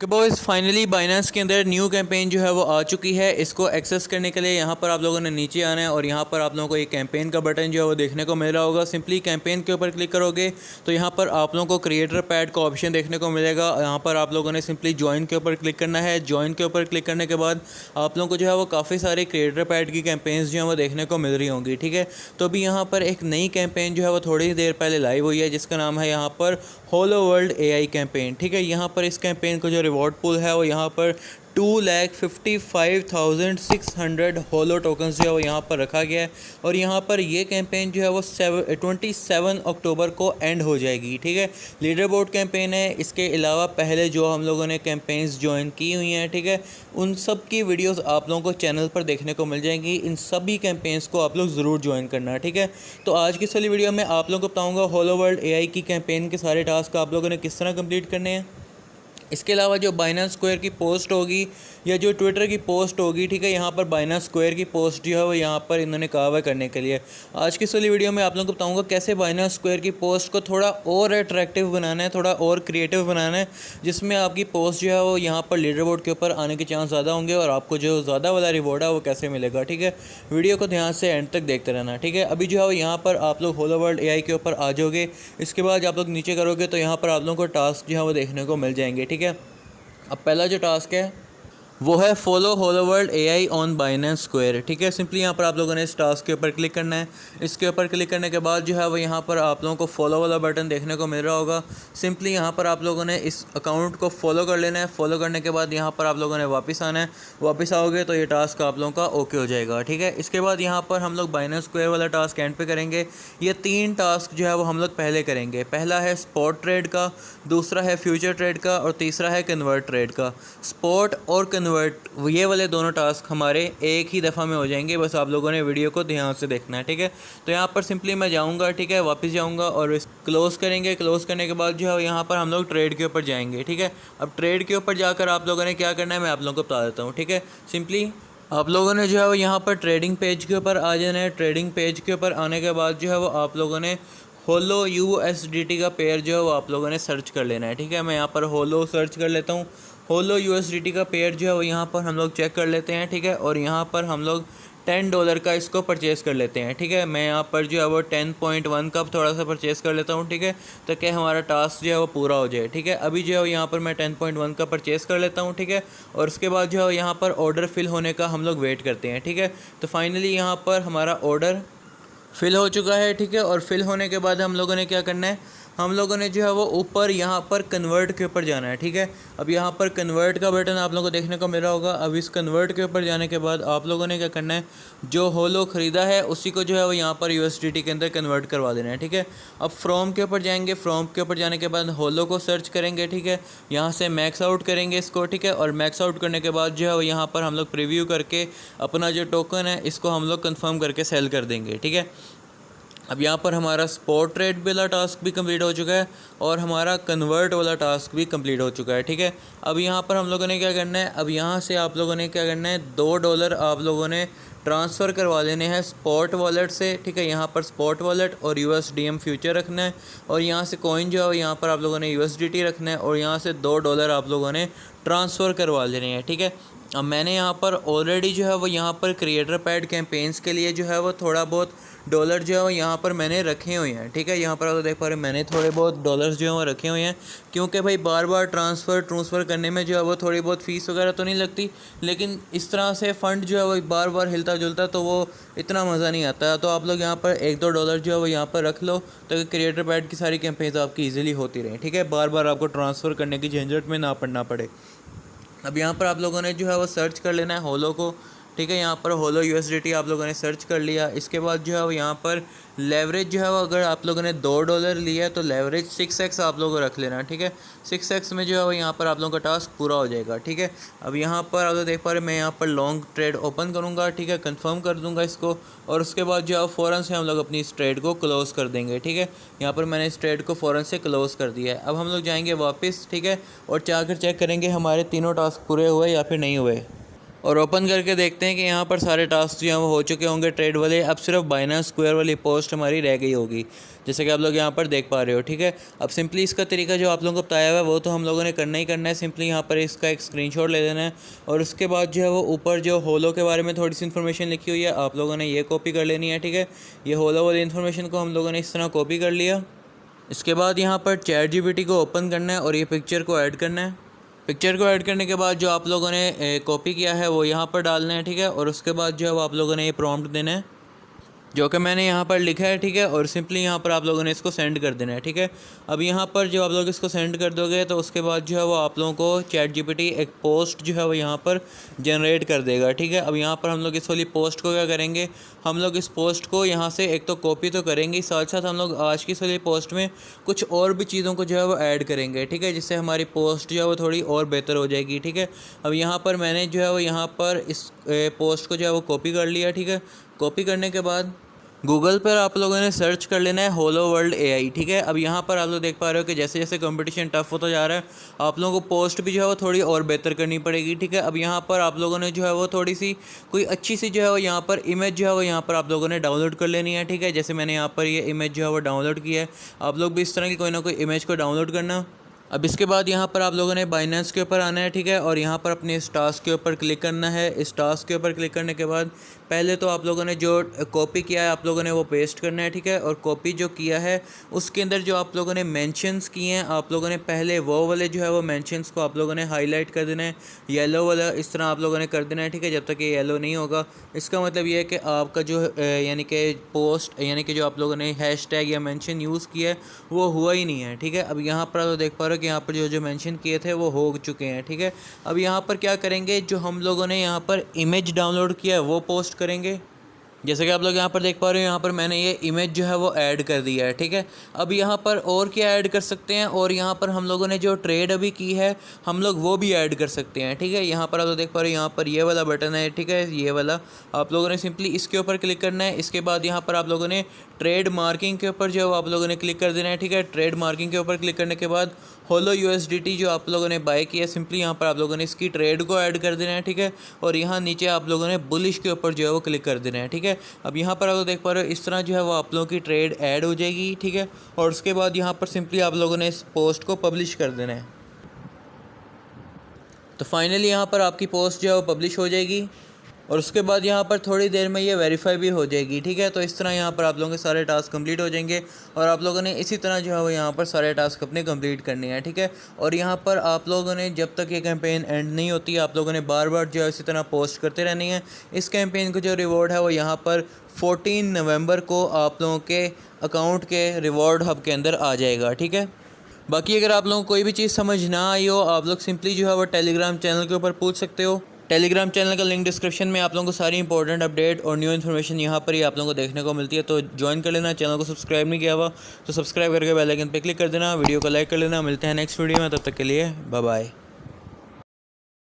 Okay boys, finally Binance के अंदर new campaign जो है वो आ चुकी है। इसको एक्सेस करने के लिए यहाँ पर आप लोगों ने नीचे आना है और यहाँ पर आप लोगों को एक कैंपेन का बटन जो है वो देखने को मिल रहा होगा। सिंपली कैंपेन के ऊपर क्लिक करोगे तो यहाँ पर आप लोगों को क्रिएटर पैड का ऑप्शन देखने को मिलेगा। यहाँ पर आप लोगों ने सिंपली ज्वाइन के ऊपर क्लिक करना है। ज्वाइन के ऊपर क्लिक करने के बाद आप लोगों को जो है वो काफ़ी सारे क्रिएटर पैड की कैंपेन्स जो है वो देखने को मिल रही होंगी। ठीक है, तो अभी यहाँ पर एक नई कैंपेन जो है वो थोड़ी देर पहले लाइव हुई है, जिसका नाम है यहाँ पर होलो वर्ल्ड AI कैंपेन। ठीक है, यहाँ पर इस कैंपेन को जो रिवॉर्ड पूल है वो यहाँ पर 2,55,600 होलो टोकन्स जो है वो यहाँ पर रखा गया है और यहाँ पर ये कैंपेन जो है वो 27 अक्टूबर को एंड हो जाएगी। ठीक है, लीडर बोर्ड कैंपेन है। इसके अलावा पहले जो हम लोगों ने कैंपेन्स ज्वाइन की हुई हैं, ठीक है, उन सब की वीडियोस आप लोगों को चैनल पर देखने को मिल जाएंगी। इन सभी कैंपेन्स को आप लोग ज़रूर ज्वाइन करना है। ठीक है, तो आज की वाली वीडियो में आप लोगों को बताऊँगा होलो वर्ल्ड AI की कैंपेन के सारे टास्क आप लोगों ने किस तरह कंप्लीट करने हैं। इसके अलावा जो बाइनेंस स्क्वायर की पोस्ट होगी या जो ट्विटर की पोस्ट होगी, ठीक है, यहाँ पर बाइनेंस स्क्वायर की पोस्ट जो है वो यहाँ पर इन्होंने कहा हुआ करने के लिए। आज की इस वाली वीडियो में आप लोगों को बताऊँगा कैसे बाइनेंस स्क्वायर की पोस्ट को थोड़ा और अट्रैक्टिव बनाना है, थोड़ा और क्रिएटिव बनाना है, जिसमें आपकी पोस्ट जो है वो यहाँ पर लीडर बोर्ड के ऊपर आने के चांस ज़्यादा होंगे और आपको जो ज़्यादा वाला रिवॉर्ड है वो कैसे मिलेगा। ठीक है, वीडियो को ध्यान से एंड तक देखते रहना। ठीक है, अभी जो है यहाँ पर आप लोग होलो वर्ल्ड AI के ऊपर आ जाओगे। इसके बाद आप लोग नीचे करोगे तो यहाँ पर आप लोगों को टास्क जो है वो देखने को मिल जाएंगे। ठीक है, अब पहला जो टास्क है वो है follow Holo World AI on Binance Square. ठीक है, सिंपली यहाँ पर आप लोगों ने इस टास्क के ऊपर क्लिक करना है। इसके ऊपर क्लिक करने के बाद जो है वो यहाँ पर आप लोगों को फॉलो वाला बटन देखने को मिल रहा होगा। सिंपली यहाँ पर आप लोगों ने इस अकाउंट को फॉलो कर लेना है। फॉलो करने के बाद यहाँ पर आप लोगों ने वापस आना है। वापस आओगे तो ये टास्क आप लोगों का ओके हो जाएगा। ठीक है, इसके बाद यहाँ पर हम लोग बाइनेंस स्क्वायर वाला टास्क एंड पे करेंगे। ये 3 टास्क जो है वो हम लोग पहले करेंगे। पहला है स्पॉट ट्रेड का, दूसरा है फ्यूचर ट्रेड का और तीसरा है कन्वर्ट ट्रेड का। स्पॉट और कन्वर्ट ये वाले दोनों टास्क हमारे एक ही दफ़ा में हो जाएंगे। बस आप लोगों ने वीडियो को ध्यान से देखना है। ठीक है, तो यहाँ पर सिंपली मैं जाऊँगा, ठीक है, वापस जाऊँगा और क्लोज़ करेंगे। क्लोज़ करने के बाद जो है यहाँ पर हम लोग ट्रेड के ऊपर जाएंगे। ठीक है, अब ट्रेड के ऊपर जाकर आप लोगों ने क्या करना है मैं आप लोगों को बता देता हूँ। ठीक है, सिंपली आप लोगों ने जो है वो यहाँ पर ट्रेडिंग पेज के ऊपर आ जाना है। ट्रेडिंग पेज के ऊपर आने के बाद जो है वो आप लोगों ने होलो USDT का पेयर जो है वो आप लोगों ने सर्च कर लेना है। ठीक है, मैं यहाँ पर होलो सर्च कर लेता हूँ। होलो USDT का पेयर जो है वो यहाँ पर हम लोग चेक कर लेते हैं। ठीक है, और यहाँ पर हम लोग $10 का इसको परचेज़ कर लेते हैं। ठीक है, मैं यहाँ पर जो है वो 10.1 का थोड़ा सा परचेज़ कर लेता हूँ। ठीक है, ताकि हमारा टास्क जो है वो पूरा हो जाए। ठीक है, अभी जो है यहाँ पर मैं 10.1 का परचेज़ कर लेता हूँ। ठीक है, और उसके बाद जो है यहाँ पर ऑर्डर फिल होने का हम लोग वेट करते हैं। ठीक है, तो फाइनली यहाँ पर हमारा ऑर्डर फिल हो चुका है। ठीक है, और फिल होने के बाद हम लोगों ने क्या करना है, हम लोगों ने जो है वो ऊपर यहाँ पर कन्वर्ट के ऊपर जाना है। ठीक है, अब यहाँ पर कन्वर्ट का बटन आप लोगों को देखने को मिल रहा होगा। अब इस कन्वर्ट के ऊपर जाने के बाद आप लोगों ने क्या करना है, जो होलो ख़रीदा है उसी को जो है वो यहाँ पर USDT के अंदर कन्वर्ट करवा देना है। ठीक है, अब फ्रॉम के ऊपर जाएंगे। फ्रॉम के ऊपर जाने के बाद होलो को सर्च करेंगे। ठीक है, यहाँ से मैक्स आउट करेंगे इसको। ठीक है, और मैक्स आउट करने के बाद जो है वो यहाँ पर हम लोग प्रीव्यू करके अपना जो टोकन है इसको हम लोग कन्फर्म करके सेल कर देंगे। ठीक है, अब यहाँ पर हमारा स्पॉट ट्रेड वाला टास्क भी कंप्लीट हो चुका है और हमारा कन्वर्ट वाला टास्क भी कंप्लीट हो चुका है। ठीक है, अब यहाँ पर हम लोगों ने क्या करना है, अब यहाँ से आप लोगों ने क्या करना है, $2 आप लोगों ने ट्रांसफ़र करवा देने हैं स्पॉट वॉलेट से। ठीक है, यहाँ पर स्पॉट वॉलेट और USDM फ्यूचर रखना है और यहाँ से कॉइन जो है यहाँ पर आप लोगों ने USDT रखना है और यहाँ से $2 आप लोगों ने ट्रांसफ़र करवा लेने हैं। ठीक है, अब मैंने यहाँ पर ऑलरेडी जो है वो यहाँ पर क्रिएटर पैड कैंपेन्स के लिए जो है वो थोड़ा बहुत डॉलर जो है वो यहाँ पर मैंने रखे हुए हैं। ठीक है, यहाँ पर आप देख पा रहे हैं मैंने थोड़े बहुत डॉलर्स जो है वो रखे हुए हैं, क्योंकि भाई बार बार ट्रांसफ़र करने में जो है वो थोड़ी बहुत फ़ीस वगैरह तो नहीं लगती, लेकिन इस तरह से फ़ंड जो है वो बार बार हिलता जुलता तो वो इतना मज़ा नहीं आता। तो आप लोग यहाँ पर $1-2 जो है वो यहाँ पर रख लो ताकि क्रिएटर पैड की सारी कैंपेन्स आपकी ईजिली होती रहें। ठीक है, बार बार आपको ट्रांसफ़र करने की झंझट में ना पड़ना पड़े। अब यहाँ पर आप लोगों ने जो है वो सर्च कर लेना है होलो को। ठीक है, यहाँ पर होलो USDT आप लोगों ने सर्च कर लिया। इसके बाद जो है वो यहाँ पर लेवरेज जो है वो अगर आप लोगों ने $2 लिया है तो लेवरेज 6x आप लोगों को रख लेना। ठीक है, 6x में जो है वो यहाँ पर आप लोगों का टास्क पूरा हो जाएगा। ठीक है, अब यहाँ पर आप लोग देख पा रहे हैं मैं यहाँ पर लॉन्ग ट्रेड ओपन करूँगा। ठीक है, कंफर्म कर दूँगा इसको और उसके बाद जो है फ़ौरन से हम लोग अपनी इस ट्रेड को क्लोज़ कर देंगे। ठीक है, यहाँ पर मैंने इस ट्रेड को फ़ौरन से क्लोज़ कर दिया है। अब हम लोग जाएंगे वापस। ठीक है, और जाकर चेक करेंगे हमारे तीनों टास्क पूरे हुए या फिर नहीं हुए। और ओपन करके देखते हैं कि यहाँ पर सारे टास्क जो हैं वो हो चुके होंगे ट्रेड वाले। अब सिर्फ बाइनेंस स्क्वायर वाली पोस्ट हमारी रह गई होगी, जैसे कि आप लोग यहाँ पर देख पा रहे हो, ठीक है। अब सिंपली इसका तरीका जो आप लोगों को बताया हुआ है वो तो हम लोगों ने करना ही करना है। सिंपली यहाँ पर इसका एक स्क्रीनशॉट ले लेना है और उसके बाद जो है वो ऊपर जो होलो के बारे में थोड़ी सी इन्फॉर्मेशन लिखी हुई है आप लोगों ने ये कॉपी कर लेनी है, ठीक है। ये होलो वाली इन्फॉर्मेशन को हम लोगों ने इस तरह कॉपी कर लिया। इसके बाद यहाँ पर ChatGPT को ओपन करना है और ये पिक्चर को ऐड करना है। पिक्चर को ऐड करने के बाद जो आप लोगों ने कॉपी किया है वो यहाँ पर डालना है, ठीक है। और उसके बाद जो है वो आप लोगों ने ये प्रॉम्प्ट देना है जो कि मैंने यहाँ पर लिखा है, ठीक है। और सिंपली यहाँ पर आप लोगों ने इसको सेंड कर देना है, ठीक है। अब यहाँ पर जो आप लोग इसको सेंड कर दोगे तो उसके बाद जो है वो आप लोगों को ChatGPT एक पोस्ट जो है वो यहाँ पर जनरेट कर देगा, ठीक है। अब यहाँ पर हम लोग इस वाली पोस्ट को क्या करेंगे, हम लोग इस पोस्ट को यहाँ से एक तो कॉपी तो करेंगे, साथ साथ हम लोग आज की इस वाली पोस्ट में कुछ और भी चीज़ों को जो है वो ऐड करेंगे, ठीक है, जिससे हमारी पोस्ट जो है वो थोड़ी और बेहतर हो जाएगी, ठीक है। अब यहाँ पर मैंने जो है वो यहाँ पर इस पोस्ट को जो है वो कॉपी कर लिया, ठीक है। कॉपी करने के बाद गूगल पर आप लोगों ने सर्च कर लेना है होलो वर्ल्ड AI, ठीक है। अब यहाँ पर आप लोग देख पा रहे हो कि जैसे जैसे कंपटीशन टफ होता जा रहा है आप लोगों को पोस्ट भी जो है वो थोड़ी और बेहतर करनी पड़ेगी, ठीक है। अब यहाँ पर आप लोगों ने जो है वो थोड़ी सी कोई अच्छी सी जो है वो यहाँ पर इमेज जो है वो यहाँ पर आप लोगों ने डाउनलोड कर लेनी है, ठीक है। जैसे मैंने यहाँ पर ये इमेज जो है वो डाउनलोड की है, आप लोग भी इस तरह की कोई ना कोई इमेज को डाउनलोड करना। अब इसके बाद यहाँ पर आप लोगों ने बाइनेंस के ऊपर आना है, ठीक है। और यहाँ पर अपने इस टास्क के ऊपर क्लिक करना है। इस टास्क के ऊपर क्लिक करने के बाद पहले तो आप लोगों ने जो कॉपी किया है आप लोगों ने वो पेस्ट करना है, ठीक है। और कॉपी जो किया है उसके अंदर जो आप लोगों ने मेंशंस किए हैं आप लोगों ने पहले वो वाले जो है वो मेंशंस को आप लोगों ने हाईलाइट कर देना है, येलो वाला इस तरह आप लोगों ने कर देना है, ठीक है। जब तक ये येलो नहीं होगा इसका मतलब ये है कि आपका जो यानी कि पोस्ट यानी कि जो आप लोगों ने हैशटैग या मेंशन यूज़ किया है वो हुआ ही नहीं है, ठीक है। अब यहाँ पर तो देख पा रहे हो कि यहाँ पर जो जो मेंशन किए थे वो हो चुके हैं, ठीक है। अब यहाँ पर क्या करेंगे, जो हम लोगों ने यहाँ पर इमेज डाउनलोड किया है वो पोस्ट करेंगे। जैसे कि आप लोग यहाँ पर देख पा रहे हो यहाँ पर मैंने ये इमेज जो है वो ऐड कर दिया है, ठीक है। अब यहाँ पर और क्या ऐड कर सकते हैं, और यहाँ पर हम लोगों ने जो ट्रेड अभी की है हम लोग वो भी ऐड कर सकते हैं, ठीक है। यहाँ पर आप लोग देख पा रहे हो यहाँ पर ये वाला बटन है, ठीक है, ये वाला आप लोगों ने सिंपली इसके ऊपर क्लिक करना है। इसके बाद यहाँ पर आप लोगों ने ट्रेड मार्किंग के ऊपर जो है आप लोगों ने क्लिक कर देना है, ठीक है। ट्रेड मार्किंग के ऊपर क्लिक करने के बाद होलो USDT जो आप लोगों ने बाय किया है सिंपली यहाँ पर आप लोगों ने इसकी ट्रेड को ऐड कर देना है, ठीक है। और यहाँ नीचे आप लोगों ने बुलिश के ऊपर जो है वो क्लिक कर देना है, ठीक है। अब यहाँ पर आप लोग देख पा रहे हो इस तरह जो है वो आप लोगों की ट्रेड ऐड हो जाएगी, ठीक है। और उसके बाद यहाँ पर सिंपली आप लोगों ने इस पोस्ट को पब्लिश कर देना है। तो फाइनली यहाँ पर आपकी पोस्ट जो है वो पब्लिश हो जाएगी और उसके बाद यहाँ पर थोड़ी देर में ये वेरीफाई भी हो जाएगी, ठीक है। तो इस तरह यहाँ पर आप लोगों के सारे टास्क कंप्लीट हो जाएंगे और आप लोगों ने इसी तरह जो है वो यहाँ पर सारे टास्क अपने कंप्लीट करने हैं, ठीक है। और यहाँ पर आप लोगों ने जब तक ये कैंपेन एंड नहीं होती आप लोगों ने बार बार जो है इसी तरह पोस्ट करते रहनी है। इस कैंपेन को जो रिवॉर्ड है वो यहाँ पर 14 नवंबर को आप लोगों के अकाउंट के रिवॉर्ड हब के अंदर आ जाएगा, ठीक है। बाकी अगर आप लोगों को कोई भी चीज़ समझ ना आई हो आप लोग सिंपली जो है वो टेलीग्राम चैनल के ऊपर पूछ सकते हो। टेलीग्राम चैनल का लिंक डिस्क्रिप्शन में आप लोगों को सारी इंपॉर्टेंट अपडेट और न्यू इन्फॉर्मेशन यहाँ पर ही आप लोगों को देखने को मिलती है, तो ज्वाइन कर लेना। चैनल को सब्सक्राइब नहीं किया हुआ तो सब्सक्राइब करके बेल आइकन पे क्लिक कर देना, वीडियो को लाइक कर लेना। मिलते हैं नेक्स्ट वीडियो में, तब तक के लिए बाय बाय।